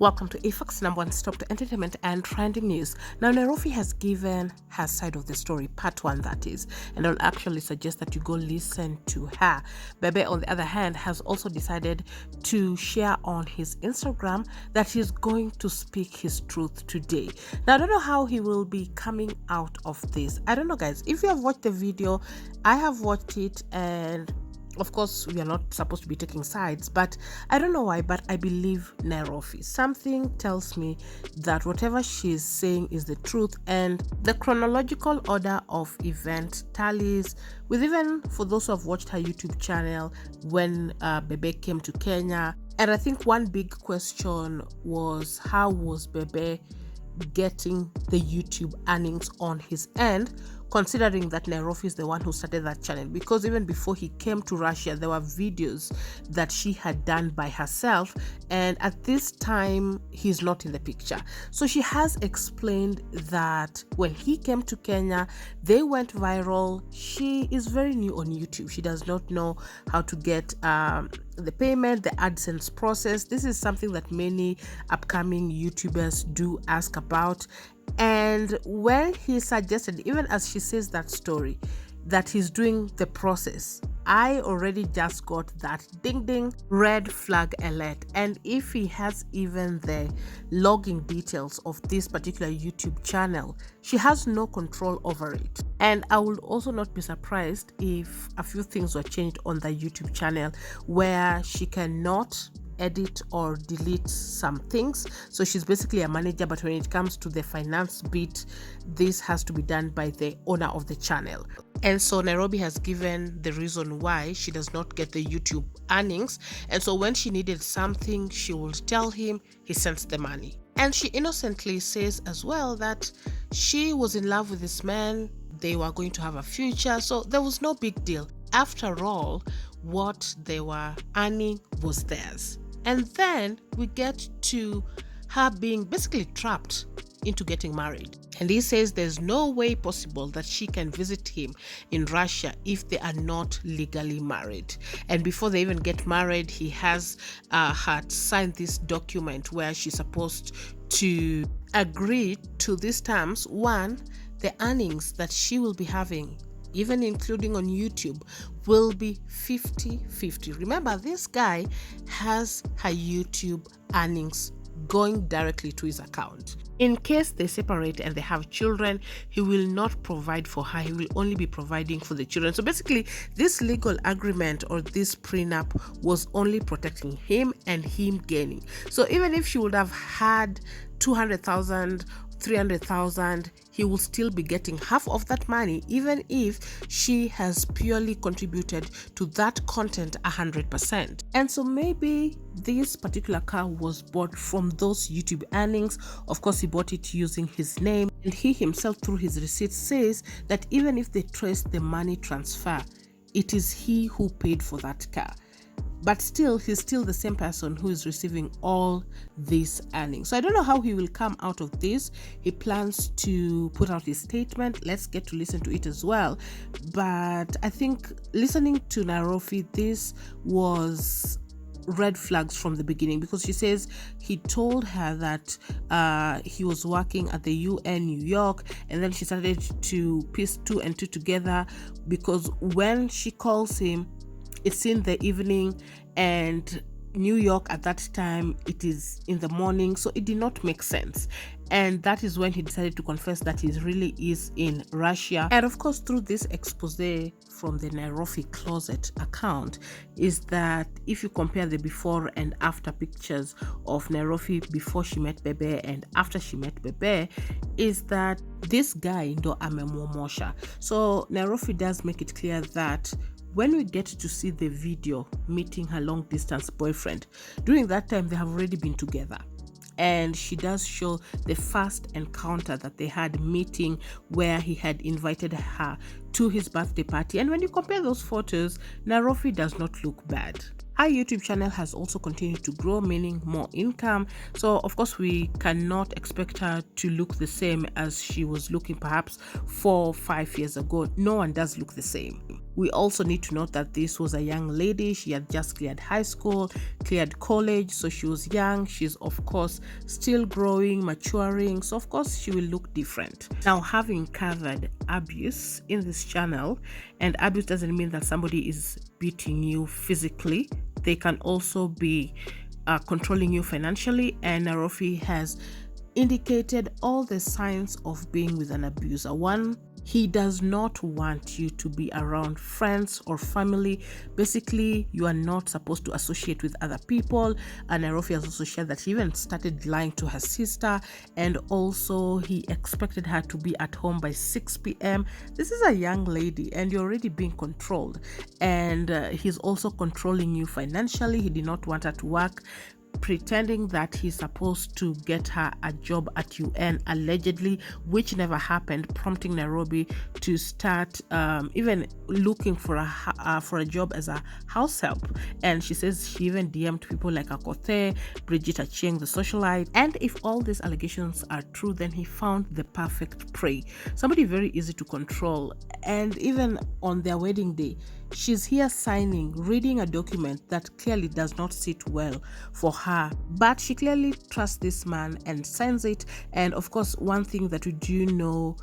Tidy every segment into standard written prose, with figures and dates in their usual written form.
Welcome to AFAC's #1 stop to entertainment and trending news. Now, Nairofey has given her side of the story, part 1 that is, and I'll actually suggest that you go listen to her. Bebe, on the other hand, has also decided to share on his Instagram that he's going to speak his truth today. Now, I don't know how he will be coming out of this. I don't know, guys. If you have watched the video, I have watched it, and of course, we are not supposed to be taking sides, but I don't know why, but I believe Nairofey. Something tells me that whatever she's saying is the truth, and the chronological order of event tallies with, even for those who have watched her YouTube channel when Bebe came to Kenya. And I think one big question was, how was Bebe getting the YouTube earnings on his end, considering that Nairofey is the one who started that channel? Because even before he came to Russia, there were videos that she had done by herself, and at this time he's not in the picture. So she has explained that when he came to Kenya, they went viral. She is very new on YouTube. She does not know how to get the payment, the AdSense process. This is something that many upcoming YouTubers do ask about. And when he suggested, even as she says that story, that he's doing the process, I already just got that ding ding red flag alert. And if he has even the logging details of this particular YouTube channel, she has no control over it. And I would also not be surprised if a few things were changed on the YouTube channel where she cannot edit or delete some things. So she's basically a manager, but when it comes to the finance bit, this has to be done by the owner of the channel. And so Nairofey has given the reason why she does not get the YouTube earnings. And so when she needed something, she will tell him, he sends the money. And she innocently says as well that she was in love with this man, they were going to have a future, so there was no big deal. After all, what they were earning was theirs. And then we get to her being basically trapped into getting married. And he says there's no way possible that she can visit him in Russia if they are not legally married. And before they even get married, he has had signed this document where she's supposed to agree to these terms. One, the earnings that she will be having, even including on YouTube, will be 50-50. Remember, this guy has her YouTube earnings going directly to his account. In case they separate and they have children, he will not provide for her. He will only be providing for the children. So basically, this legal agreement or this prenup was only protecting him and him gaining. So even if she would have had 200,000, 300,000, he will still be getting half of that money, even if she has purely contributed to that content 100%. And so maybe this particular car was bought from those YouTube earnings. Of course, he bought it using his name, and he himself, through his receipts, says that even if they trace the money transfer, it is he who paid for that car. But still, he's still the same person who is receiving all these earnings. So I don't know how he will come out of this. He plans to put out his statement. Let's get to listen to it as well. But I think listening to Nairofey, this was red flags from the beginning, because she says he told her that he was working at the UN New York, and then she started to piece 2 and 2 together, because when she calls him, it's in the evening, and New York at that time, it is in the morning, so it did not make sense. And that is when he decided to confess that he really is in Russia. And of course, through this expose from the Nairofey Closet account, is that if you compare the before and after pictures of Nairofey before she met Bebe and after she met Bebe, is that this guy ndo amemwomosha. So Nairofey does make it clear that when we get to see the video meeting her long distance boyfriend, during that time they have already been together. And she does show the first encounter that they had, meeting where he had invited her to his birthday party. And when you compare those photos, Nairofey does not look bad. Her YouTube channel has also continued to grow, meaning more income. So of course we cannot expect her to look the same as she was looking perhaps 4 or 5 years ago. No one does look the same. We also need to note that this was a young lady. She had just cleared high school, cleared college, so she was young. She's of course still growing, maturing, so of course she will look different. Now, having covered abuse in this channel, and abuse doesn't mean that somebody is beating you physically. They can also be controlling you financially, and Nairofey has indicated all the signs of being with an abuser. One, he does not want you to be around friends or family. Basically, you are not supposed to associate with other people. And Nairofey has also shared that he even started lying to her sister, and also he expected her to be at home by 6 p.m. This is a young lady and you're already being controlled, and he's also controlling you financially. He did not want her to work, pretending that he's supposed to get her a job at UN, allegedly, which never happened, prompting Nairofey to start even looking for a job as a house help. And she says she even DM'd people like Akothee, Brigitte Achieng, the socialite. And if all these allegations are true, then he found the perfect prey, somebody very easy to control. And even on their wedding day, she's here signing, reading a document that clearly does not sit well for her, but she clearly trusts this man and signs it. And of course, one thing that we do know,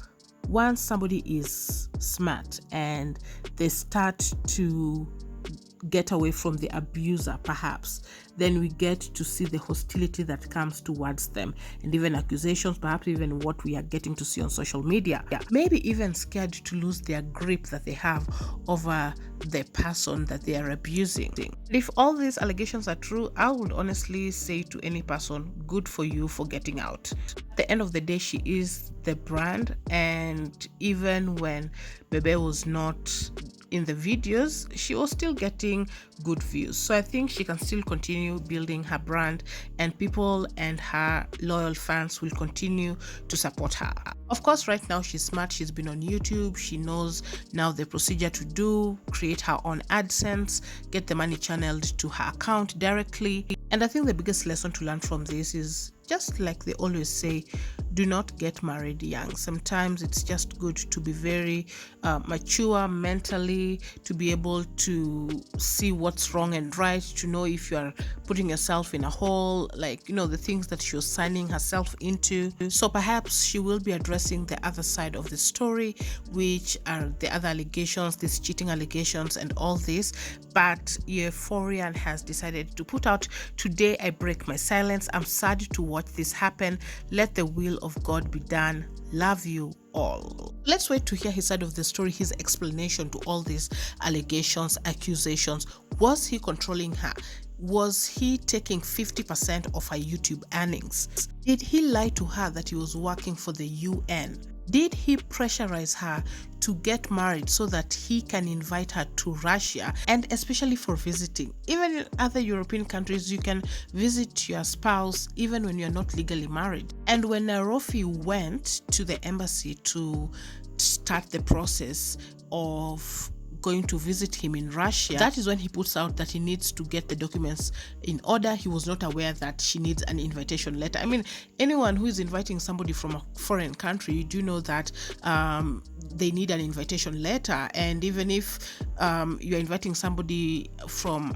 once somebody is smart and they start to get away from the abuser, perhaps, then we get to see the hostility that comes towards them, and even accusations, perhaps even what we are getting to see on social media. Maybe even scared to lose their grip that they have over the person that they are abusing. If all these allegations are true, I would honestly say to any person, good for you for getting out. At the end of the day, she is the brand, and even when Bebe was not in the videos, she was still getting good views. So I think she can still continue building her brand, and people and her loyal fans will continue to support her. Of course, right now she's smart. She's been on YouTube. She knows now the procedure to do, create her own AdSense, get the money channeled to her account directly. And I think the biggest lesson to learn from this is, just like they always say, do not get married young. Sometimes it's just good to be very mature mentally, to be able to see what's wrong and right, to know if you are putting yourself in a hole, like, you know, the things that she was signing herself into. So perhaps she will be addressing the other side of the story, which are the other allegations, these cheating allegations and all this. But Euphorian has decided to put out, today I break my silence. I'm sad to watch this happen. Let the will of God be done. Love you all. Let's wait to hear his side of the story, his explanation to all these allegations, accusations. Was he controlling her? Was he taking 50% of her YouTube earnings? Did he lie to her that he was working for the UN? Did he pressurize her to get married so that he can invite her to Russia, and especially for visiting? Even in other European countries, you can visit your spouse even when you're not legally married. And when Nairofey went to the embassy to start the process of going to visit him in Russia, that is when he puts out that he needs to get the documents in order. He was not aware that she needs an invitation letter. I mean, anyone who is inviting somebody from a foreign country, you do know that they need an invitation letter. And even if you're inviting somebody from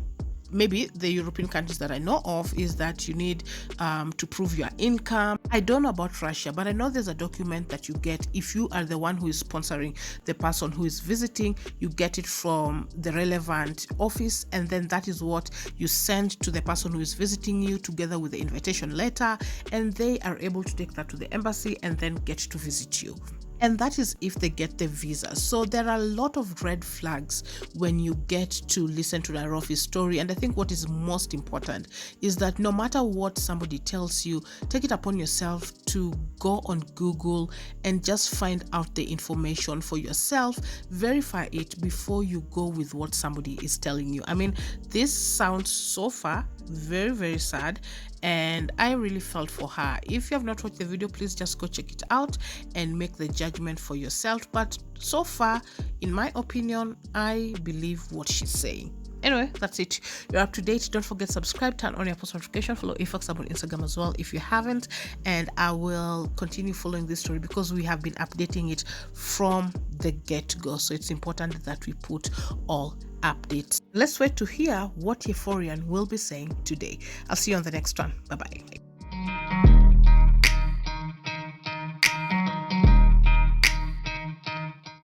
maybe the European countries that I know of, is that you need to prove your income. I don't know about Russia, but I know there's a document that you get if you are the one who is sponsoring the person who is visiting. You get it from the relevant office, and then that is what you send to the person who is visiting you together with the invitation letter, and they are able to take that to the embassy and then get to visit you. And that is if they get the visa. So there are a lot of red flags when you get to listen to Nairofey's story. And I think what is most important is that no matter what somebody tells you, take it upon yourself to go on Google and just find out the information for yourself, verify it before you go with what somebody is telling you. I mean, this sounds so far very, very sad, and I really felt for her. If you have not watched the video, please just go check it out and make the judgment for yourself. But so far, in my opinion, I believe what she's saying. Anyway, that's it. You're up to date. Don't forget subscribe, turn on your post notification, follow Afox on Instagram as well if you haven't, and I will continue following this story because we have been updating it from the get-go, so it's important that we put all updates. Let's wait to hear what Euphorian will be saying today. I'll see you on the next one. Bye bye.